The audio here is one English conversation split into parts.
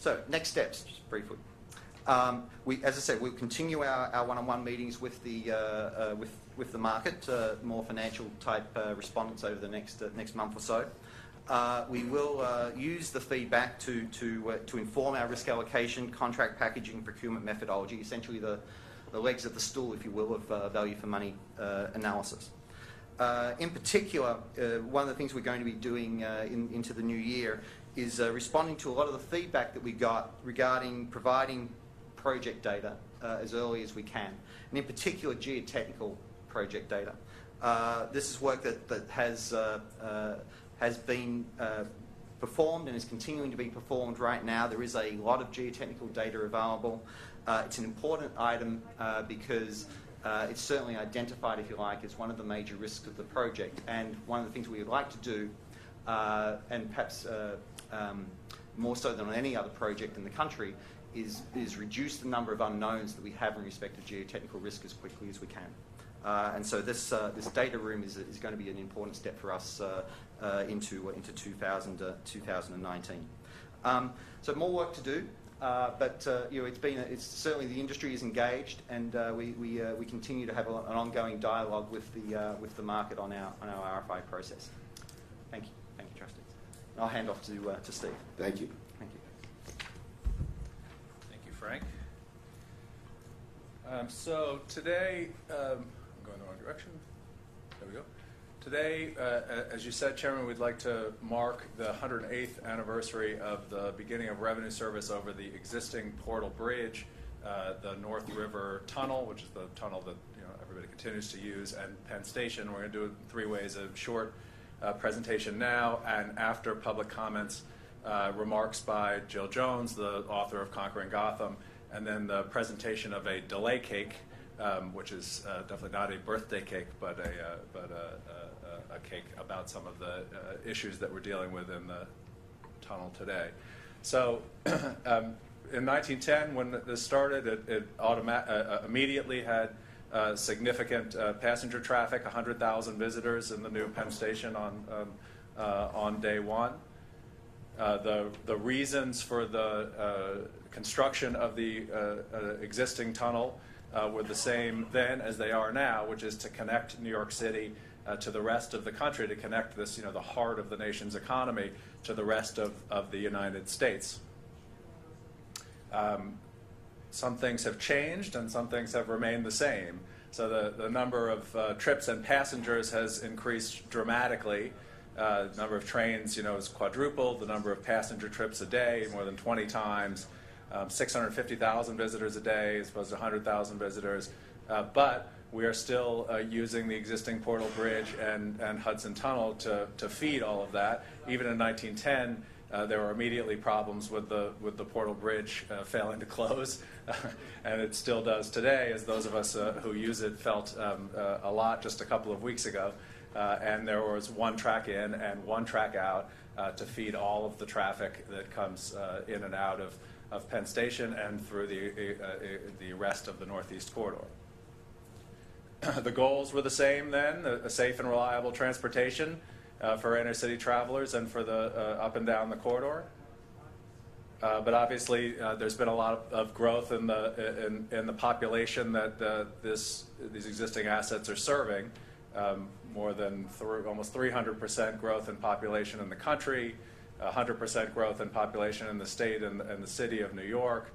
So next steps, just briefly. As I said, we'll continue our one-on-one meetings with the market, more financial type respondents over the next month or so. We will use the feedback to inform our risk allocation, contract packaging, procurement methodology, essentially the legs of the stool, if you will, of value for money analysis. In particular, one of the things we're going to be doing into the new year is responding to a lot of the feedback that we got regarding providing project data as early as we can, and in particular geotechnical project data. This is work that has been performed and is continuing to be performed right now. There is a lot of geotechnical data available. It's an important item because it's certainly identified, if you like, as one of the major risks of the project. And one of the things we would like to do, and perhaps more so than on any other project in the country, is reduce the number of unknowns that we have in respect to geotechnical risk as quickly as we can. And so this data room is going to be an important step for us into 2019. So more work to do, but it's certainly the industry is engaged, and we continue to have an ongoing dialogue with the market on our RFI process. Thank you, trustees. I'll hand off to Steve. Thank you. Thank you. Thank you, Frank. So today, I'm going the wrong direction. There we go. Today, as you said, Chairman, we'd like to mark the 108th anniversary of the beginning of revenue service over the existing Portal Bridge, the North River Tunnel, which is the tunnel that everybody continues to use, and Penn Station. We're going to do it in three ways: a short presentation now, and after public comments, remarks by Jill Jones, the author of Conquering Gotham, and then the presentation of a delay cake, which is definitely not a birthday cake, but a cake about some of the issues that we're dealing with in the tunnel today. So in 1910, when this started, it immediately had significant passenger traffic, 100,000 visitors in the new Penn Station on day one. The reasons for the construction of the existing tunnel were the same then as they are now, which is to connect New York City to the rest of the country, to connect this, the heart of the nation's economy, to the rest of the United States. Some things have changed and some things have remained the same. So the number of trips and passengers has increased dramatically. The number of trains, is quadrupled. The number of passenger trips a day, more than 20 times. 650,000 visitors a day as opposed to 100,000 visitors. But we are still using the existing Portal Bridge and Hudson Tunnel to feed all of that. Even in 1910, there were immediately problems with the Portal Bridge failing to close, and it still does today, as those of us who use it felt a lot just a couple of weeks ago. And there was one track in and one track out to feed all of the traffic that comes in and out of Penn Station and through the rest of the Northeast Corridor. The goals were the same then: a safe and reliable transportation for inner-city travelers and for the up and down the corridor. But obviously, there's been a lot of growth in the population that these existing assets are serving. More than almost 300% growth in population in the country, 100% growth in population in the state and the city of New York,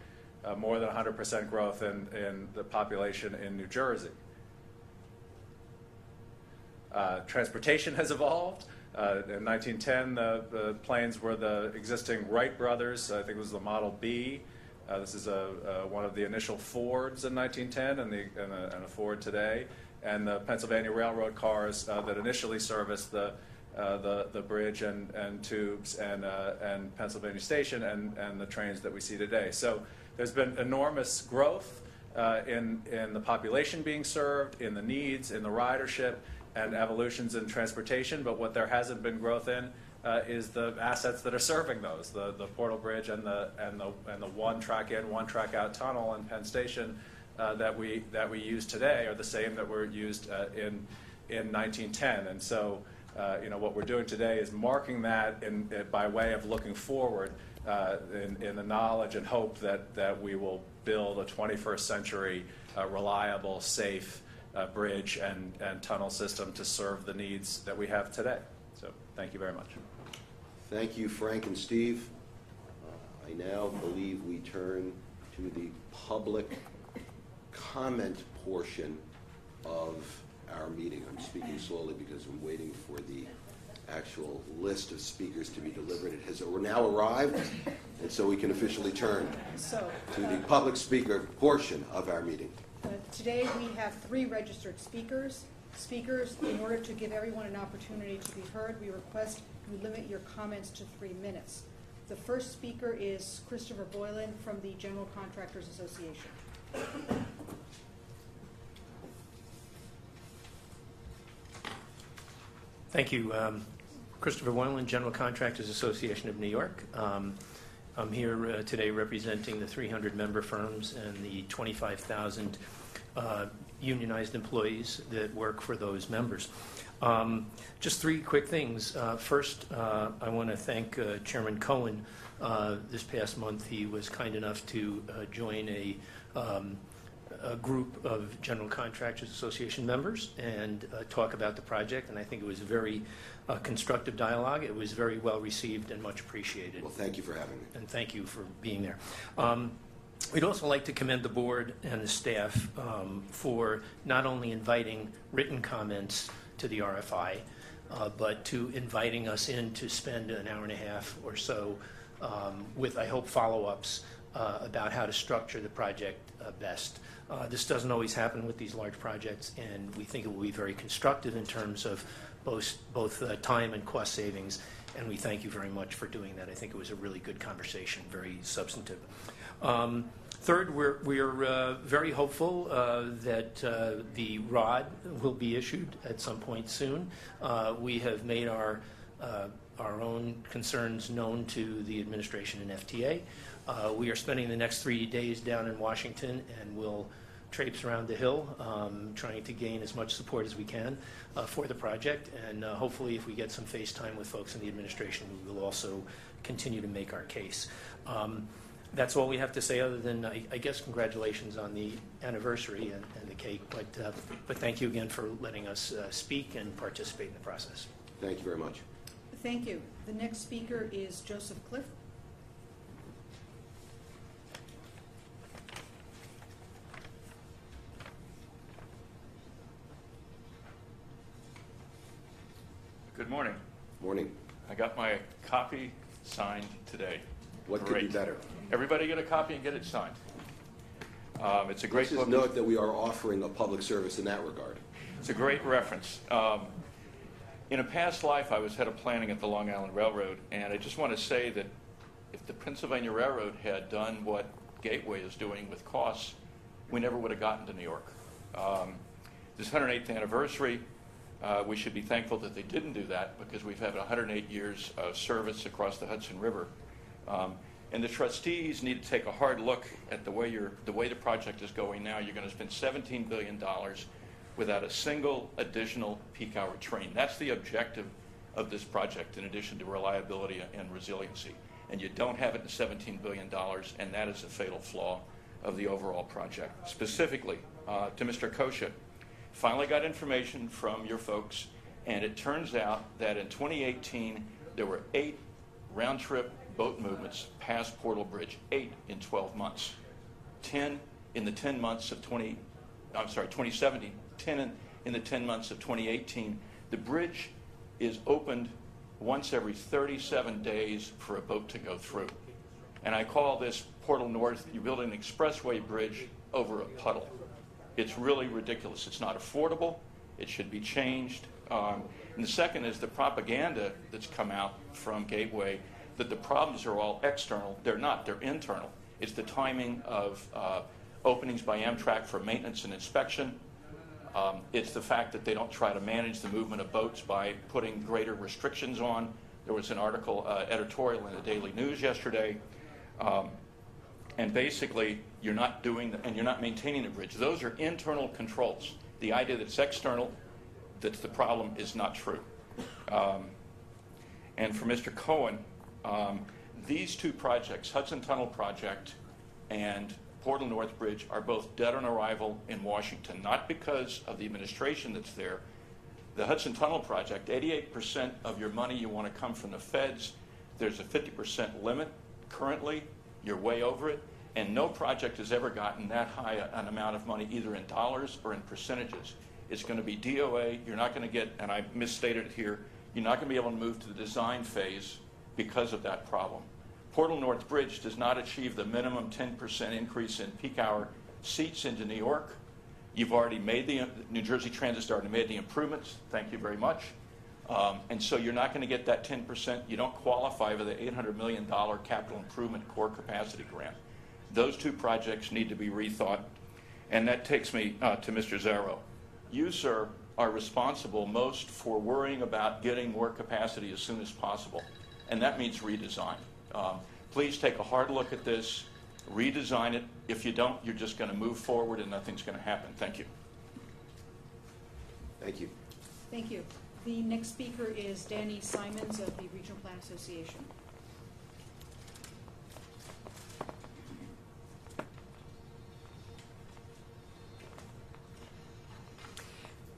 more than 100% growth in the population in New Jersey. Transportation has evolved. In 1910, the planes were the existing Wright brothers. I think it was the Model B. This is one of the initial Fords in 1910 and a Ford today. And the Pennsylvania Railroad cars that initially serviced the bridge and tubes and Pennsylvania Station and the trains that we see today. So there's been enormous growth in the population being served, in the needs, in the ridership, and evolutions in transportation. But what there hasn't been growth in is the assets that are serving those. The Portal Bridge and the one track in, one track out tunnel in Penn Station that we use today are the same that were used in 1910. And so what we're doing today is marking that by way of looking forward in the knowledge and hope that we will build a 21st century reliable, safe bridge and tunnel system to serve the needs that we have today. So thank you very much. Thank you, Frank and Steve. I now believe we turn to the public comment portion of our meeting. I'm speaking slowly because I'm waiting for the actual list of speakers to be delivered. It has now arrived, and so we can officially turn to the public speaker portion of our meeting. Today we have 3 registered speakers. In order to give everyone an opportunity to be heard, we request you limit your comments to 3 minutes. The first speaker is Christopher Boylan from the General Contractors Association. Thank you. Christopher Boylan, General Contractors Association of New York. I'm here today representing the 300 member firms and the 25,000 unionized employees that work for those members. Just 3 quick things. First, I want to thank Chairman Cohen. This past month, he was kind enough to join a group of General Contractors Association members and talk about the project, and I think it was a very constructive dialogue. It was very well received and much appreciated. Well, thank you for having me. And thank you for being there. We'd also like to commend the board and the staff for not only inviting written comments to the RFI, but to inviting us in to spend an hour and a half or so with, I hope, follow-ups about how to structure the project best. This doesn't always happen with these large projects, and we think it will be very constructive in terms of both time and cost savings, and we thank you very much for doing that. I think it was a really good conversation, very substantive. Third, we're very hopeful that the ROD will be issued at some point soon. We have made our own concerns known to the administration and FTA. We are spending the next 3 days down in Washington, and we'll traipse around the Hill, trying to gain as much support as we can for the project. And hopefully, if we get some face time with folks in the administration, we will also continue to make our case. That's all we have to say, other than, I guess, congratulations on the anniversary and the cake. But thank you again for letting us speak and participate in the process. Thank you very much. Thank you. The next speaker is Joseph Cliff. Good morning. Morning. I got my copy signed today. What could be better? Everybody get a copy and get it signed. It's a great Let's just note that we are offering a public service in that regard. It's a great reference. In a past life, I was head of planning at the Long Island Railroad, and I just want to say that if the Pennsylvania Railroad had done what Gateway is doing with costs, we never would have gotten to New York. This 108th anniversary, we should be thankful that they didn't do that, because we've had 108 years of service across the Hudson River. And the trustees need to take a hard look at the way the project is going now. You're going to spend $17 billion without a single additional peak hour train. That's the objective of this project, in addition to reliability and resiliency. And you don't have it in $17 billion, and that is a fatal flaw of the overall project. Specifically, to Mr. Kosha, finally got information from your folks, and it turns out that in 2018, there were 8 round-trip boat movements past Portal Bridge, 8 in 12 months. 10 in the 10 months of 2017, 10 in the 10 months of 2018. The bridge is opened once every 37 days for a boat to go through. And I call this Portal North, you're building an expressway bridge over a puddle. It's really ridiculous. It's not affordable. It should be changed. And the second is the propaganda that's come out from Gateway that the problems are all external. They're not. They're internal. It's the timing of openings by Amtrak for maintenance and inspection. It's the fact that they don't try to manage the movement of boats by putting greater restrictions on. There was an article, editorial in the Daily News yesterday. And basically, you're not doing and you're not maintaining the bridge. Those are internal controls. The idea that it's external, that's the problem, is not true. And for Mr. Cohen, these two projects, Hudson Tunnel Project and Portal North Bridge, are both dead on arrival in Washington, not because of the administration that's there. The Hudson Tunnel Project, 88% of your money you want to come from the feds. There's a 50% limit currently. You're way over it. And no project has ever gotten that high an amount of money, either in dollars or in percentages. It's going to be DOA. You're not going to get, and I misstated it here, you're not going to be able to move to the design phase because of that problem. Portal North Bridge does not achieve the minimum 10% increase in peak hour seats into New York. You've already made the, New Jersey Transit's already made the improvements. Thank you very much. And so you're not going to get that 10%. You don't qualify for the $800 million capital improvement core capacity grant. Those two projects need to be rethought. And that takes me to Mr. Zarrow. You, sir, are responsible most for worrying about getting more capacity as soon as possible. And that means redesign. Please take a hard look at this, redesign it. If you don't, you're just going to move forward and nothing's going to happen. Thank you. Thank you. Thank you. The next speaker is Danny Simons of the Regional Plan Association.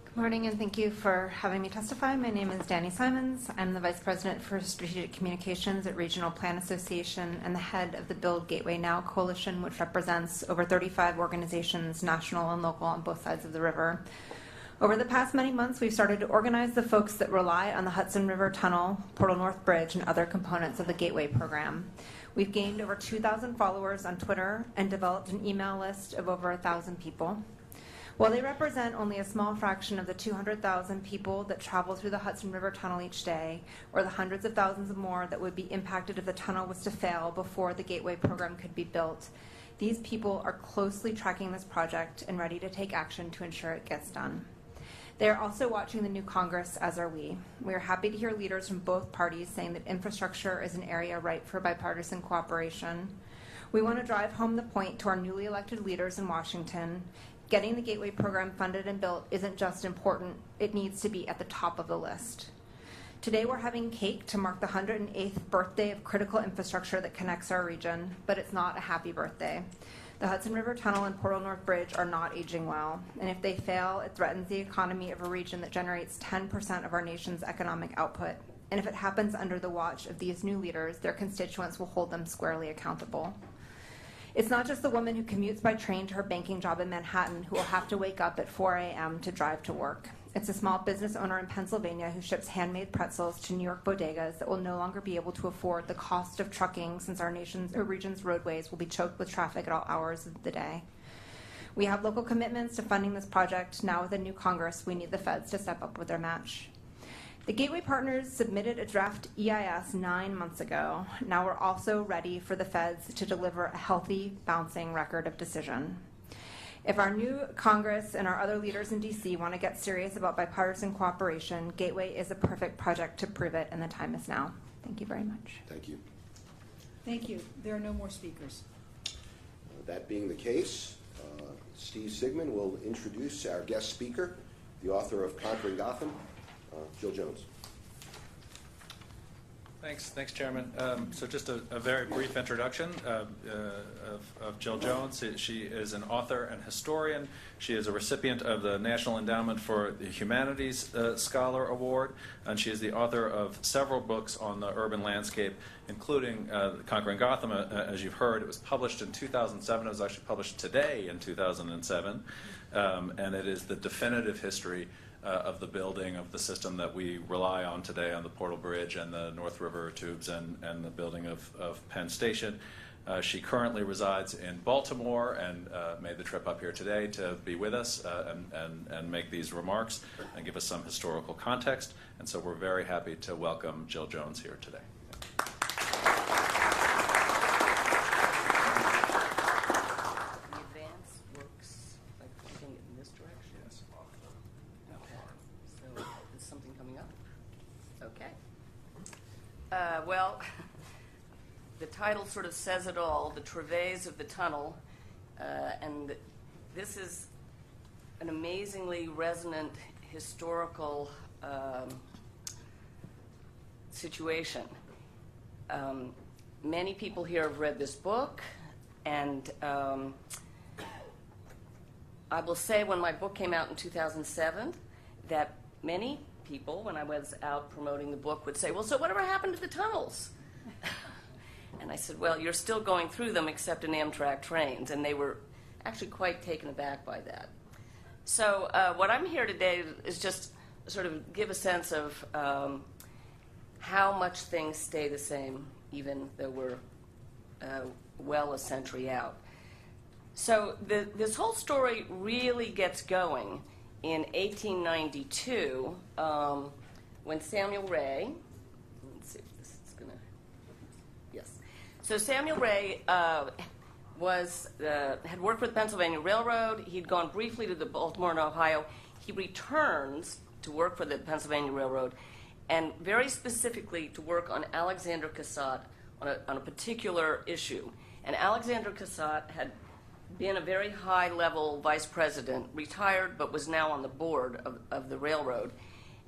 Good morning, and thank you for having me testify. My name is Danny Simons. I'm the Vice President for Strategic Communications at Regional Plan Association and the head of the Build Gateway Now Coalition, which represents over 35 organizations, national and local, on both sides of the river. Over the past many months, we've started to organize the folks that rely on the Hudson River Tunnel, Portal North Bridge, and other components of the Gateway program. We've gained over 2,000 followers on Twitter and developed an email list of over 1,000 people. While they represent only a small fraction of the 200,000 people that travel through the Hudson River Tunnel each day, or the hundreds of thousands of more that would be impacted if the tunnel was to fail before the Gateway program could be built, these people are closely tracking this project and ready to take action to ensure it gets done. They are also watching the new Congress, as are we. We are happy to hear leaders from both parties saying that infrastructure is an area ripe for bipartisan cooperation. We want to drive home the point to our newly elected leaders in Washington. Getting the Gateway program funded and built isn't just important, it needs to be at the top of the list. Today we're having cake to mark the 108th birthday of critical infrastructure that connects our region, but it's not a happy birthday. The Hudson River Tunnel and Portal North Bridge are not aging well, and if they fail, it threatens the economy of a region that generates 10% of our nation's economic output. And if it happens under the watch of these new leaders, their constituents will hold them squarely accountable. It's not just the woman who commutes by train to her banking job in Manhattan who will have to wake up at 4 a.m. to drive to work. It's a small business owner in Pennsylvania who ships handmade pretzels to New York bodegas that will no longer be able to afford the cost of trucking since our region's roadways will be choked with traffic at all hours of the day. We have local commitments to funding this project. Now with a new Congress, we need the feds to step up with their match. The Gateway Partners submitted a draft EIS 9 months ago. Now we're also ready for the feds to deliver a healthy, bouncing record of decision. If our new Congress and our other leaders in D.C. want to get serious about bipartisan cooperation, Gateway is a perfect project to prove it, and the time is now. Thank you very much. Thank you. Thank you. There are no more speakers. That being the case, Steve Sigmund will introduce our guest speaker, the author of Conquering Gotham, Jill Jones. Thanks, Chairman. So just a very brief introduction of Jill Jones. She is an author and historian. She is a recipient of the National Endowment for the Humanities Scholar Award, and she is the author of several books on the urban landscape, including Conquering Gotham, as you've heard. It was published in 2007. It was actually published today in 2007, and it is the definitive history of the building of the system that we rely on today on the Portal Bridge and the North River tubes and the building of Penn Station. She currently resides in Baltimore and made the trip up here today to be with us and make these remarks and give us some historical context. And so we're very happy to welcome Jill Jones here today. Well, the title sort of says it all, the travails of the tunnel, and this is an amazingly resonant historical situation. many people here have read this book, and I will say when my book came out in 2007 that many people, when I was out promoting the book, would say, well, so whatever happened to the tunnels? And I said, well, you're still going through them except in Amtrak trains, and they were actually quite taken aback by that. So what I'm here today is just sort of give a sense of how much things stay the same even though we're well a century out. So this whole story really gets going in 1892 when Samuel Ray, let's see if this is going to, yes. So Samuel Ray had worked with the Pennsylvania Railroad. He'd gone briefly to the Baltimore and Ohio. He returns to work for the Pennsylvania Railroad, and very specifically to work on Alexander Cassatt on a particular issue. And Alexander Cassatt had been a very high-level vice president, retired, but was now on the board of the railroad.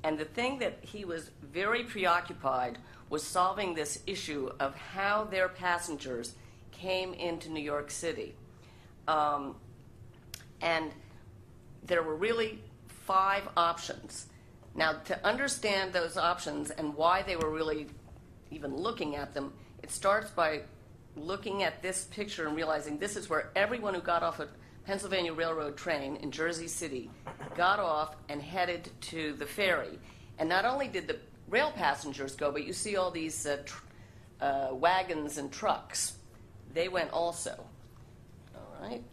And the thing that he was very preoccupied was solving this issue of how their passengers came into New York City. And there were really 5 options. Now, to understand those options and why they were really even looking at them, it starts by looking at this picture and realizing this is where everyone who got off a Pennsylvania Railroad train in Jersey City got off and headed to the ferry. And not only did the rail passengers go, but you see all these wagons and trucks. They went also. All right?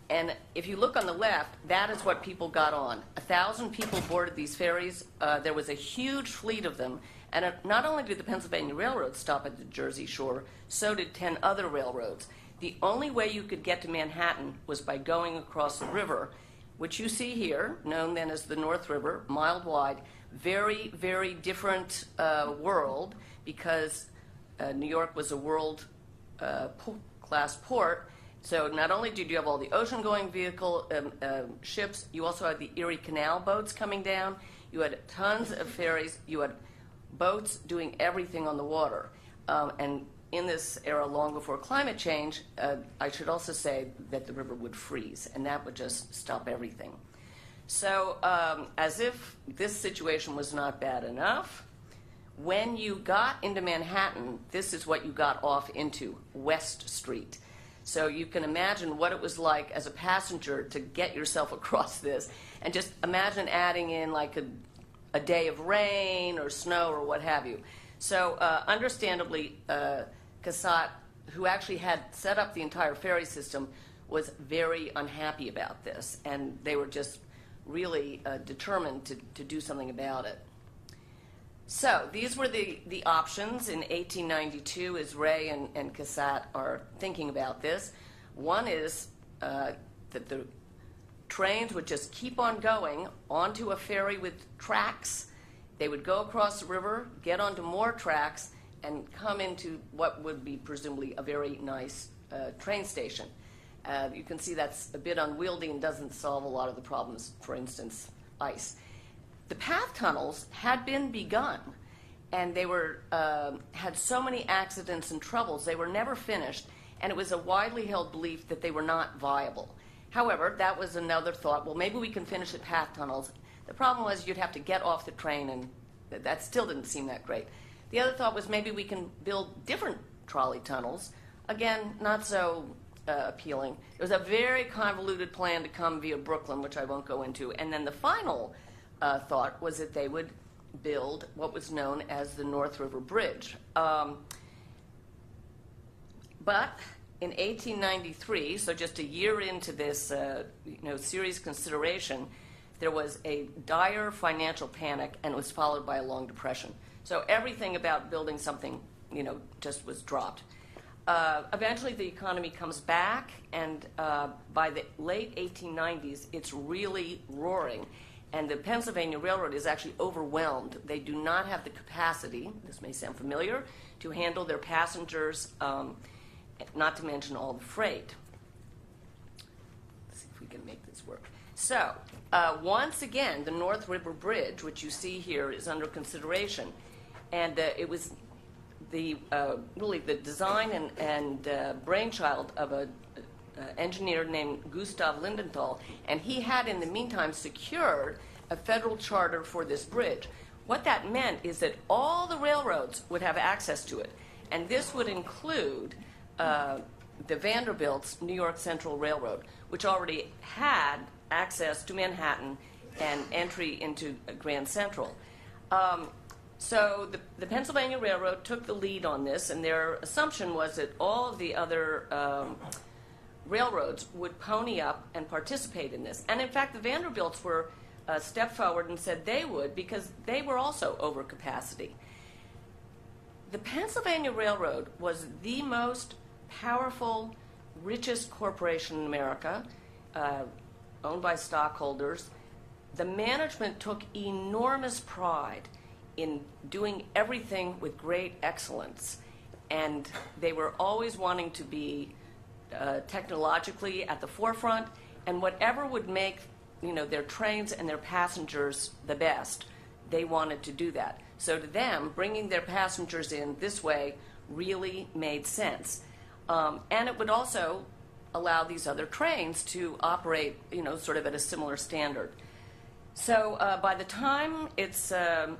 And if you look on the left, that is what people got on. 1,000 people boarded these ferries. There was a huge fleet of them. And not only did the Pennsylvania Railroad stop at the Jersey Shore, so did 10 other railroads. The only way you could get to Manhattan was by going across the river, which you see here, known then as the North River, mile wide. Very, very different world, because New York was a world class port. So not only did you have all the ocean-going ships, you also had the Erie Canal boats coming down. You had tons of ferries. You had boats doing everything on the water. And in this era, long before climate change, I should also say that the river would freeze, and that would just stop everything. So as if this situation was not bad enough, when you got into Manhattan, this is what you got off into, West Street. So you can imagine what it was like as a passenger to get yourself across this, and just imagine adding in like a day of rain or snow or what have you. So understandably, Cassatt, who actually had set up the entire ferry system, was very unhappy about this, and they were just really determined to do something about it. So these were the options in 1892 as Ray and Cassatt are thinking about this. One is that the trains would just keep on going onto a ferry with tracks. They would go across the river, get onto more tracks, and come into what would be presumably a very nice train station. You can see that's a bit unwieldy and doesn't solve a lot of the problems, for instance, ice. The path tunnels had been begun, and they were had so many accidents and troubles, they were never finished, and it was a widely held belief that they were not viable. However, that was another thought, well, maybe we can finish the path tunnels. The problem was you'd have to get off the train, and that still didn't seem that great. The other thought was maybe we can build different trolley tunnels. Again, not so appealing. It was a very convoluted plan to come via Brooklyn, which I won't go into. And then the final thought was that they would build what was known as the North River Bridge. But in 1893, so just a year into this serious consideration, there was a dire financial panic, and it was followed by a long depression. So everything about building something, just was dropped. Eventually, the economy comes back, and by the late 1890s, it's really roaring. And the Pennsylvania Railroad is actually overwhelmed. They do not have the capacity, this may sound familiar, to handle their passengers, not to mention all the freight. Let's see if we can make this work. So, once again, the North River Bridge, which you see here, is under consideration. And it was really the design and brainchild of a engineer named Gustav Lindenthal, and he had in the meantime secured a federal charter for this bridge. What that meant is that all the railroads would have access to it, and this would include the Vanderbilt's New York Central Railroad, which already had access to Manhattan and entry into Grand Central. So the Pennsylvania Railroad took the lead on this, and their assumption was that all of the other railroads would pony up and participate in this. And in fact, the Vanderbilts were stepped forward and said they would, because they were also over capacity. The Pennsylvania Railroad was the most powerful, richest corporation in America, owned by stockholders. The management took enormous pride in doing everything with great excellence, and they were always wanting to be technologically at the forefront, and whatever would make their trains and their passengers the best, they wanted to do that. So to them, bringing their passengers in this way really made sense. And it would also allow these other trains to operate, sort of at a similar standard. So by the time it's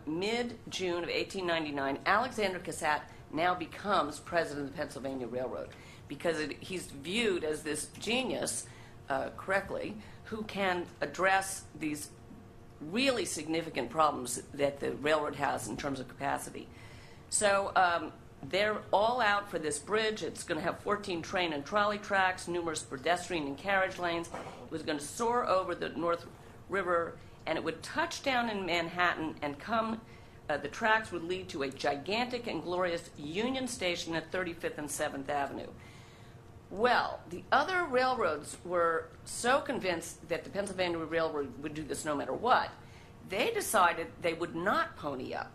mid-June of 1899, Alexander Cassatt now becomes president of the Pennsylvania Railroad, because he's viewed as this genius, correctly, who can address these really significant problems that the railroad has in terms of capacity. So they're all out for this bridge. It's going to have 14 train and trolley tracks, numerous pedestrian and carriage lanes. It was going to soar over the North River, and it would touch down in Manhattan and come. The tracks would lead to a gigantic and glorious Union Station at 35th and 7th Avenue. Well, the other railroads were so convinced that the Pennsylvania Railroad would do this no matter what, they decided they would not pony up.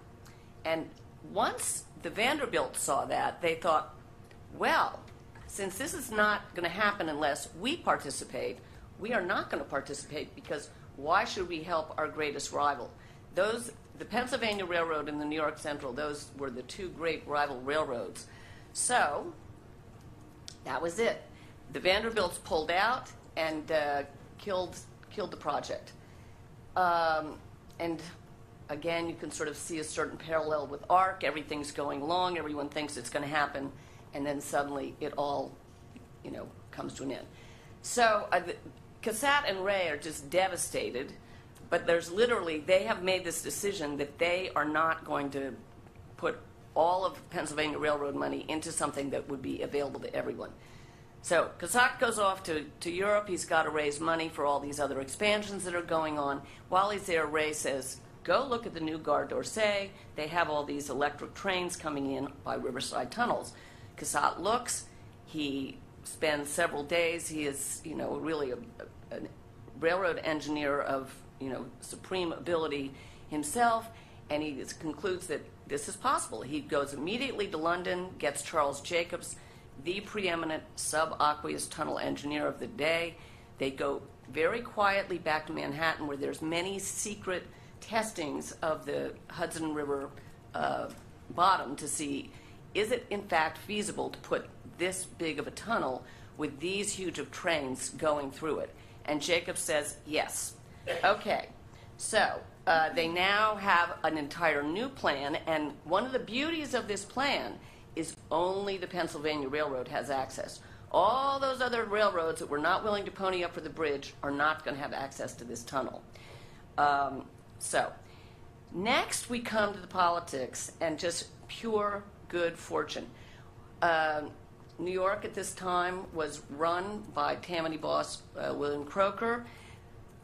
And once the Vanderbilts saw that, they thought, well, since this is not going to happen unless we participate, we are not going to participate, because why should we help our greatest rival? The Pennsylvania Railroad and the New York Central, those were the two great rival railroads. So that was it. The Vanderbilts pulled out and killed the project. And again, you can sort of see a certain parallel with ARC. Everything's going along. Everyone thinks it's going to happen, and then suddenly it all, comes to an end. So Cassatt and Ray are just devastated. But they have made this decision that they are not going to put all of Pennsylvania Railroad money into something that would be available to everyone. So Cassatt goes off to Europe. He's got to raise money for all these other expansions that are going on. While he's there, Ray says, go look at the new Gare d'Orsay. They have all these electric trains coming in by riverside tunnels. Cassatt looks. He spends several days. He is, really a railroad engineer of supreme ability himself, and he concludes that this is possible. He goes immediately to London, gets Charles Jacobs, the preeminent subaqueous tunnel engineer of the day. They go very quietly back to Manhattan, where there's many secret testings of the Hudson River bottom to see, is it in fact feasible to put this big of a tunnel with these huge of trains going through it? And Jacobs says yes. Okay, so they now have an entire new plan, and one of the beauties of this plan is only the Pennsylvania Railroad has access. All those other railroads that were not willing to pony up for the bridge are not going to have access to this tunnel. So next we come to the politics and just pure good fortune. New York at this time was run by Tammany boss William Croker.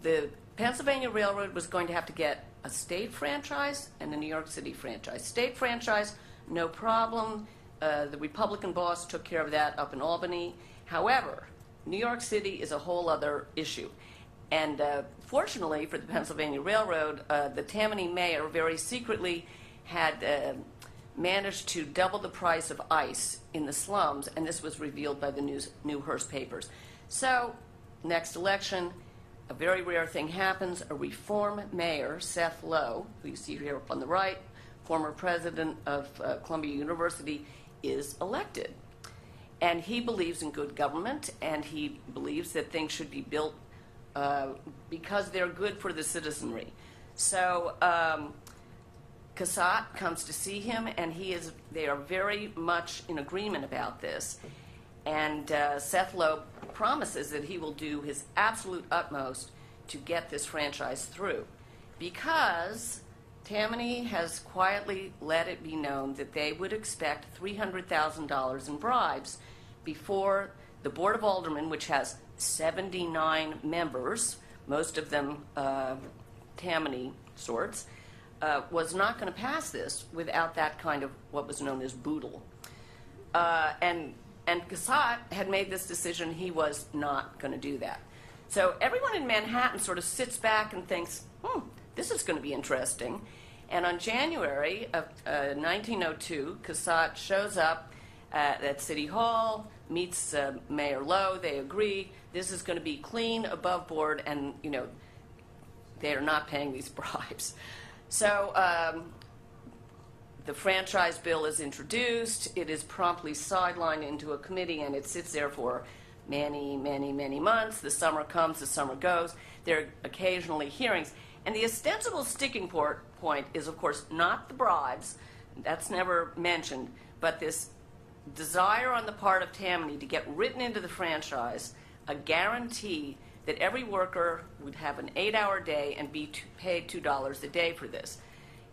The Pennsylvania Railroad was going to have to get a state franchise and a New York City franchise. State franchise, no problem. The Republican boss took care of that up in Albany. However, New York City is a whole other issue. And fortunately for the Pennsylvania Railroad, the Tammany mayor very secretly had managed to double the price of ice in the slums, and this was revealed by the New Hearst papers. So, next election, a very rare thing happens. A reform mayor, Seth Low, who you see here up on the right, former president of Columbia University, is elected. And he believes in good government, and he believes that things should be built because they're good for the citizenry. So Cassatt comes to see him, and they are very much in agreement about this. And Seth Loeb promises that he will do his absolute utmost to get this franchise through, because Tammany has quietly let it be known that they would expect $300,000 in bribes before the Board of Aldermen, which has 79 members, most of them Tammany sorts, was not going to pass this without that kind of what was known as boodle. And Cassatt had made this decision. He was not going to do that. So everyone in Manhattan sort of sits back and thinks, this is going to be interesting. And on January of 1902, Cassatt shows up at City Hall, meets Mayor Lowe. They agree this is going to be clean, above board, and, they are not paying these bribes. So the franchise bill is introduced. It is promptly sidelined into a committee, and it sits there for many, many, many months. The summer comes, the summer goes. There are occasionally hearings. And the ostensible sticking point is, of course, not the bribes. That's never mentioned. But this desire on the part of Tammany to get written into the franchise a guarantee that every worker would have an 8-hour day and be paid $2 a day for this.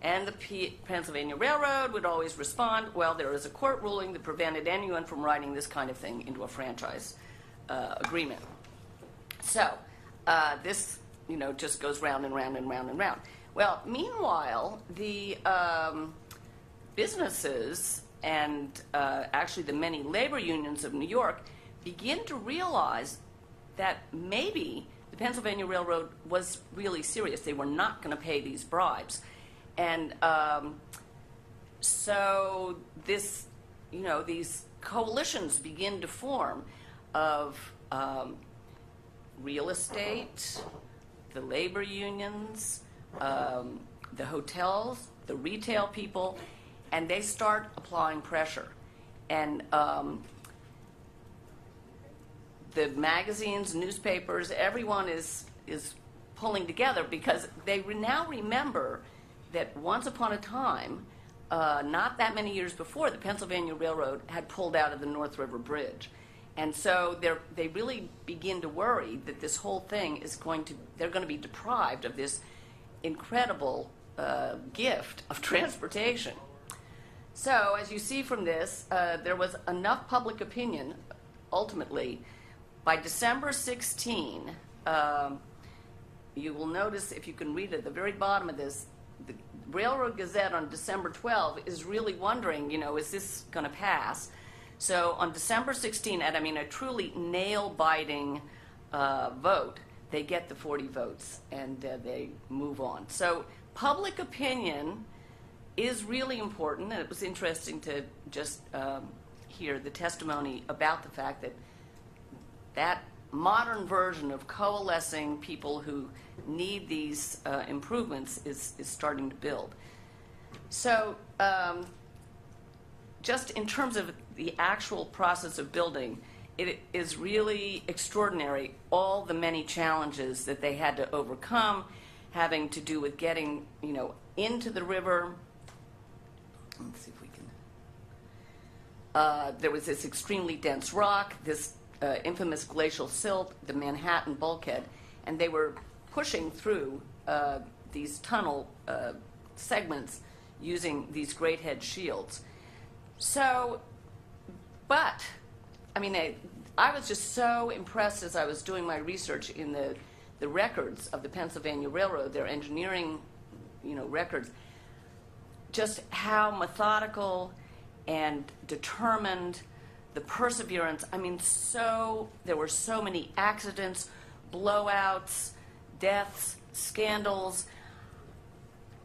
And the Pennsylvania Railroad would always respond, well, there is a court ruling that prevented anyone from writing this kind of thing into a franchise agreement. So this, just goes round and round and round and round. Well, meanwhile, the businesses and actually the many labor unions of New York begin to realize that maybe the Pennsylvania Railroad was really serious. They were not going to pay these bribes. And so this, these coalitions begin to form of real estate, the labor unions, the hotels, the retail people, and they start applying pressure. And the magazines, newspapers, everyone is pulling together because they now remember that once upon a time, not that many years before, the Pennsylvania Railroad had pulled out of the North River Bridge. And so they really begin to worry that this whole thing they're going to be deprived of this incredible gift of transportation. So, as you see from this, there was enough public opinion, ultimately. By December 16, you will notice, if you can read at the very bottom of this, the Railroad Gazette on December 12 is really wondering, is this going to pass? So on December 16, and a truly nail-biting vote, they get the 40 votes, and they move on. So public opinion is really important, and it was interesting to just hear the testimony about the fact that modern version of coalescing people who need these improvements is starting to build. So just in terms of the actual process of building, it is really extraordinary, all the many challenges that they had to overcome, having to do with getting, into the river. Let's see if we can. There was this extremely dense rock, this infamous glacial silt, the Manhattan bulkhead, and they were pushing through these tunnel segments using these great head shields. So, but, I was just so impressed as I was doing my research in the records of the Pennsylvania Railroad, their engineering, records, just how methodical and determined, the perseverance. There were so many accidents, blowouts, deaths, scandals,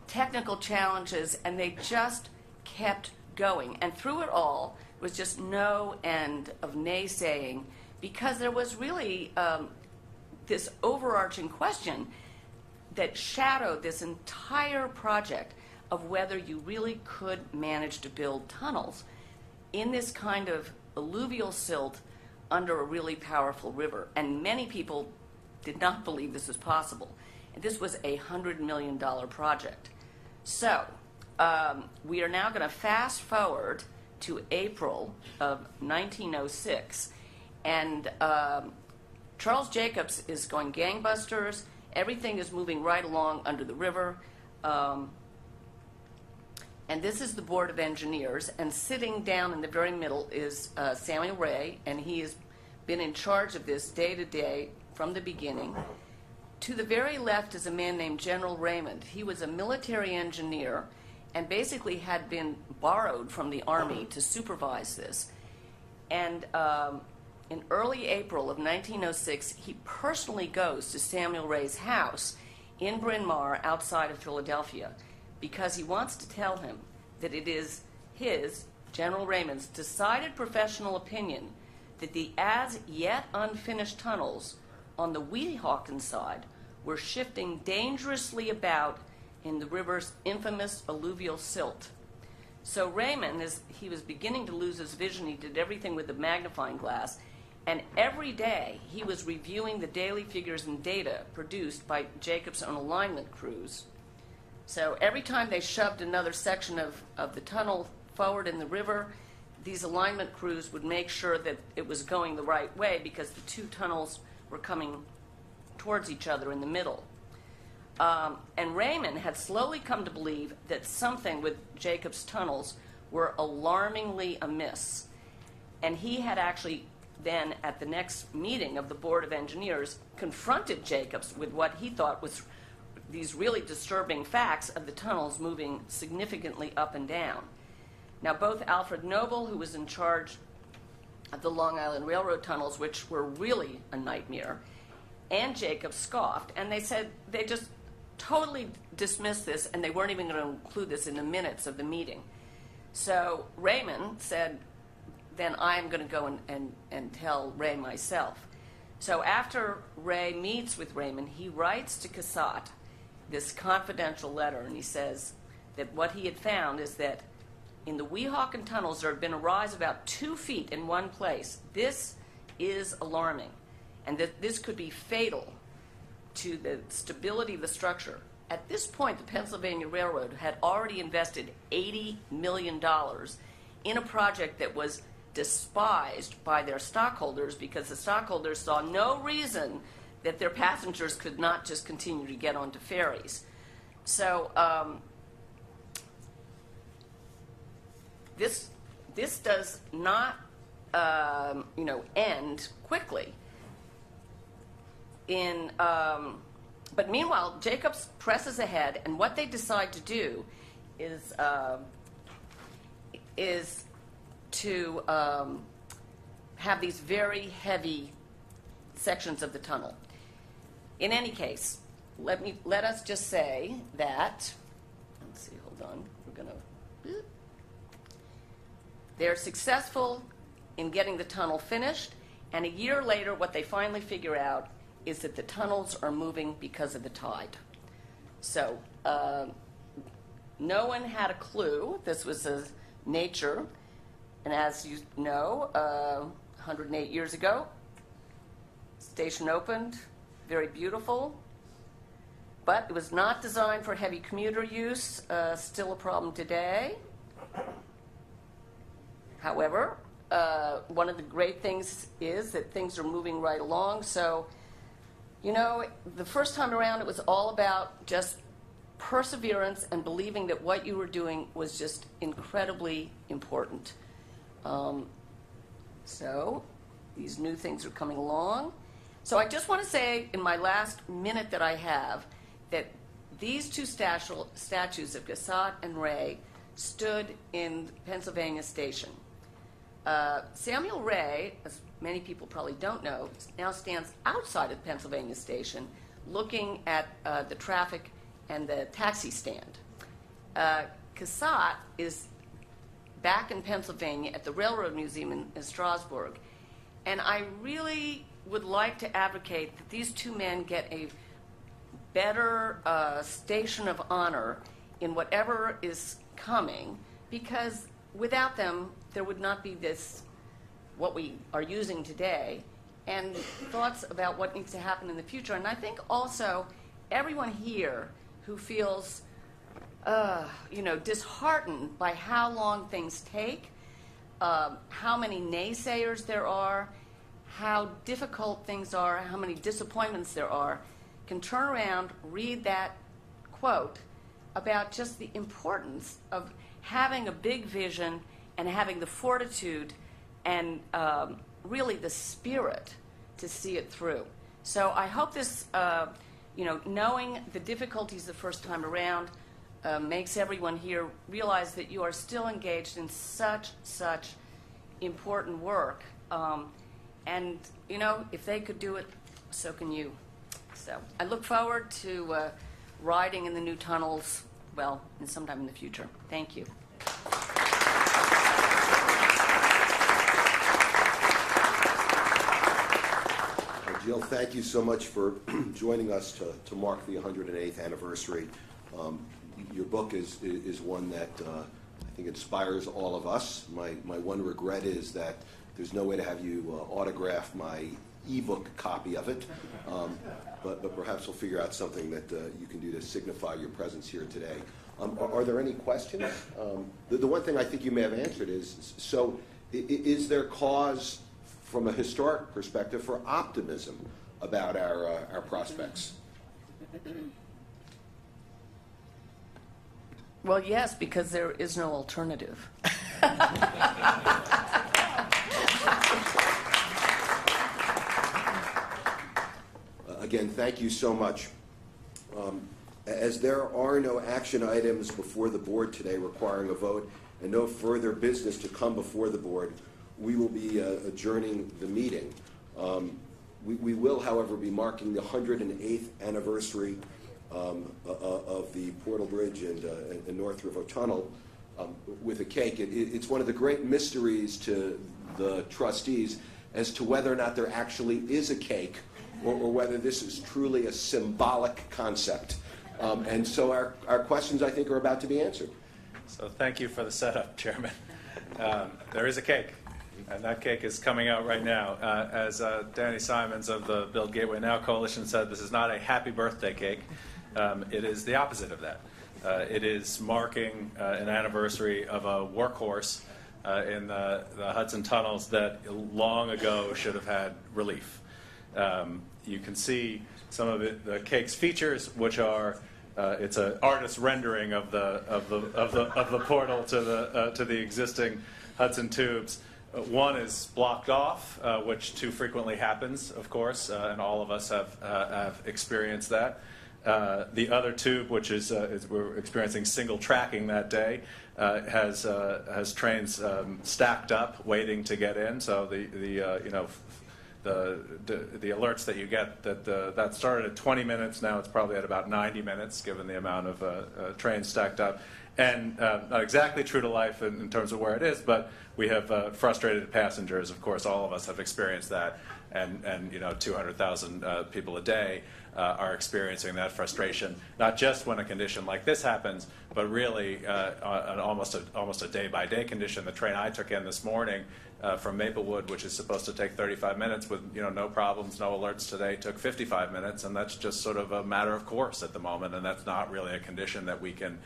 technical challenges, and they just kept going. And through it all was just no end of naysaying, because there was really this overarching question that shadowed this entire project of whether you really could manage to build tunnels in this kind of alluvial silt under a really powerful river. And many people did not believe this was possible. And this was a $100 million project. So we are now going to fast forward to April of 1906. And Charles Jacobs is going gangbusters. Everything is moving right along under the river. And this is the Board of Engineers. And sitting down in the very middle is Samuel Ray, and he has been in charge of this day to day from the beginning. To the very left is a man named General Raymond. He was a military engineer and basically had been borrowed from the Army to supervise this. And in early April of 1906, he personally goes to Samuel Ray's house in Bryn Mawr outside of Philadelphia because he wants to tell him that it is his, General Raymond's, decided professional opinion that the as yet unfinished tunnels on the Weehawken side were shifting dangerously about in the river's infamous alluvial silt. So Raymond, as he was beginning to lose his vision, he did everything with a magnifying glass, and every day he was reviewing the daily figures and data produced by Jacobs' own alignment crews. So every time they shoved another section of the tunnel forward in the river, these alignment crews would make sure that it was going the right way because the two tunnels were coming towards each other in the middle. And Raymond had slowly come to believe that something with Jacobs' tunnels were alarmingly amiss. And he had actually then, at the next meeting of the Board of Engineers, confronted Jacobs with what he thought was these really disturbing facts of the tunnels moving significantly up and down. Now, both Alfred Noble, who was in charge of the Long Island Railroad tunnels, which were really a nightmare, and Jacobs scoffed, and they said they just totally dismissed this, and they weren't even going to include this in the minutes of the meeting. So Raymond said, then I am going to go and tell Ray myself. So after Ray meets with Raymond, he writes to Cassatt this confidential letter, and he says that what he had found is that in the Weehawken tunnels there had been a rise about 2 feet in one place. This is alarming, and that this could be fatal to the stability of the structure. At this point, the Pennsylvania Railroad had already invested $80 million in a project that was despised by their stockholders because the stockholders saw no reason that their passengers could not just continue to get onto ferries. So this does not end quickly. But meanwhile, Jacobs presses ahead, and what they decide to do is to have these very heavy sections of the tunnel. In any case, let us just say that, let's see, hold on, they're successful in getting the tunnel finished, and a year later what they finally figure out is that the tunnels are moving because of the tide. So no one had a clue. This was nature. And as you know, 108 years ago, station opened, very beautiful, but it was not designed for heavy commuter use, still a problem today. However, one of the great things is that things are moving right along. So, the first time around it was all about just perseverance and believing that what you were doing was just incredibly important. So these new things are coming along. So I just want to say in my last minute that I have that these two statues of Cassatt and Ray stood in Pennsylvania Station. Samuel Ray, as many people probably don't know, now stands outside of Pennsylvania Station looking at the traffic and the taxi stand. Cassatt is back in Pennsylvania at the Railroad Museum in Strasbourg. And I really would like to advocate that these two men get a better station of honor in whatever is coming, because without them, there would not be this, what we are using today, and thoughts about what needs to happen in the future. And I think also everyone here who feels, disheartened by how long things take, how many naysayers there are, how difficult things are, how many disappointments there are, can turn around, read that quote about just the importance of having a big vision and having the fortitude and really the spirit to see it through. So I hope this, knowing the difficulties the first time around makes everyone here realize that you are still engaged in such important work. And, if they could do it, so can you. So I look forward to riding in the new tunnels, in sometime in the future. Thank you. Jill, thank you so much for joining us to mark the 108th anniversary. Your book is one that I think inspires all of us. My one regret is that there's no way to have you autograph my ebook copy of it, but perhaps we'll figure out something that you can do to signify your presence here today. Are there any questions? The one thing I think you may have answered is there cause from a historic perspective for optimism about our prospects? Well, yes, because there is no alternative. Again, thank you so much. As there are no action items before the board today requiring a vote and no further business to come before the board, we will be adjourning the meeting. We will, however, be marking the 108th anniversary of the Portal Bridge and North River Tunnel with a cake. It's one of the great mysteries to the trustees as to whether or not there actually is a cake or whether this is truly a symbolic concept. And so our questions, I think, are about to be answered. So thank you for the setup, Chairman. There is a cake, and that cake is coming out right now. As Danny Simons of the Build Gateway Now Coalition said, this is not a happy birthday cake. It is the opposite of that. It is marking an anniversary of a workhorse in the Hudson tunnels that long ago should have had relief. You can see some of the cake's features, which are it's an artist's rendering of the portal to the existing Hudson tubes. One is blocked off, which too frequently happens, of course, and all of us have experienced that. The other tube, which is we're experiencing single tracking that day, has trains stacked up, waiting to get in. So the alerts that you get that started at 20 minutes, now it's probably at about 90 minutes, given the amount of trains stacked up. And not exactly true to life in terms of where it is, but we have frustrated passengers. Of course, all of us have experienced that, and 200,000 people a day are experiencing that frustration. Not just when a condition like this happens, but really on almost a day-by-day condition. The train I took in this morning from Maplewood, which is supposed to take 35 minutes with no problems, no alerts today, took 55 minutes, and that's just sort of a matter of course at the moment, and that's not really a condition that we can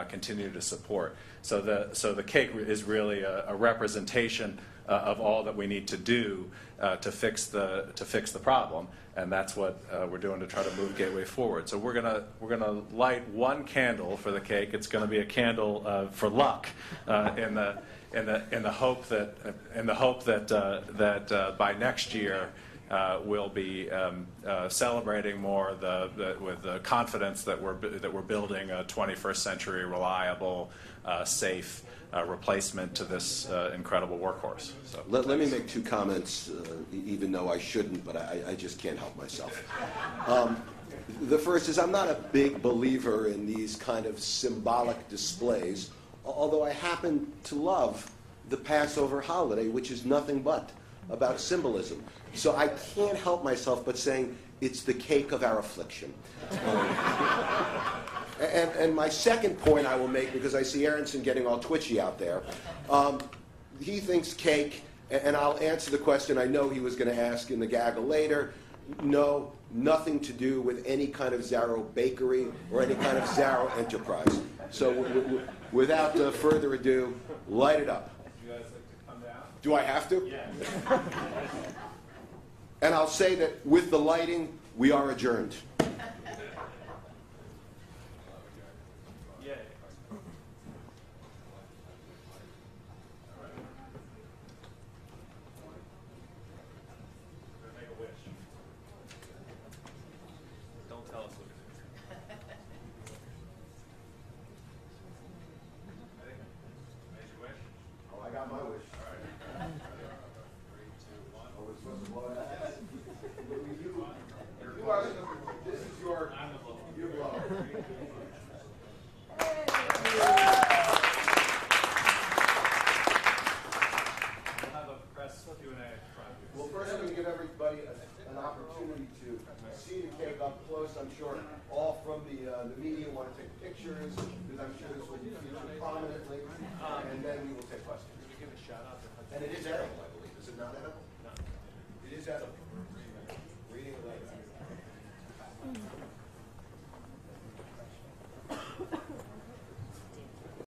continue to support. So the cake is really a representation of all that we need to do to fix the problem, and that's what we're doing to try to move Gateway forward. So we're gonna light one candle for the cake. It's going to be a candle for luck, in the hope that by next year we'll be celebrating more with the confidence that we're building a 21st century reliable, safe replacement to this incredible workhorse. So, let me make two comments, even though I shouldn't, but I just can't help myself. The first is I'm not a big believer in these kind of symbolic displays, although I happen to love the Passover holiday, which is nothing but about symbolism. So I can't help myself but saying it's the cake of our affliction. And my second point I will make, because I see Aronson getting all twitchy out there, he thinks cake, and I'll answer the question I know he was going to ask in the gaggle later. No, nothing to do with any kind of Zarrow bakery or any kind of Zarrow enterprise. So without further ado, light it up. Would you guys like to come down? Do I have to? Yeah. And I'll say that with the lighting, we are adjourned. Yay. Make a wish. Don't tell us what it is. Made your wish? Oh, I got my wish. All right. 3, 2, 1. Oh, we're supposed to blow it out? You are, this is your, you blow. We'll have a press Q&A in front of you. Well, first I'm going to give everybody an opportunity to see the cake up close. I'm sure all from the media want to take pictures, because I'm sure this will be featured prominently, and then we will take questions. Can you give a shout out to And it is edible, I believe. Is it not edible? No. It is edible.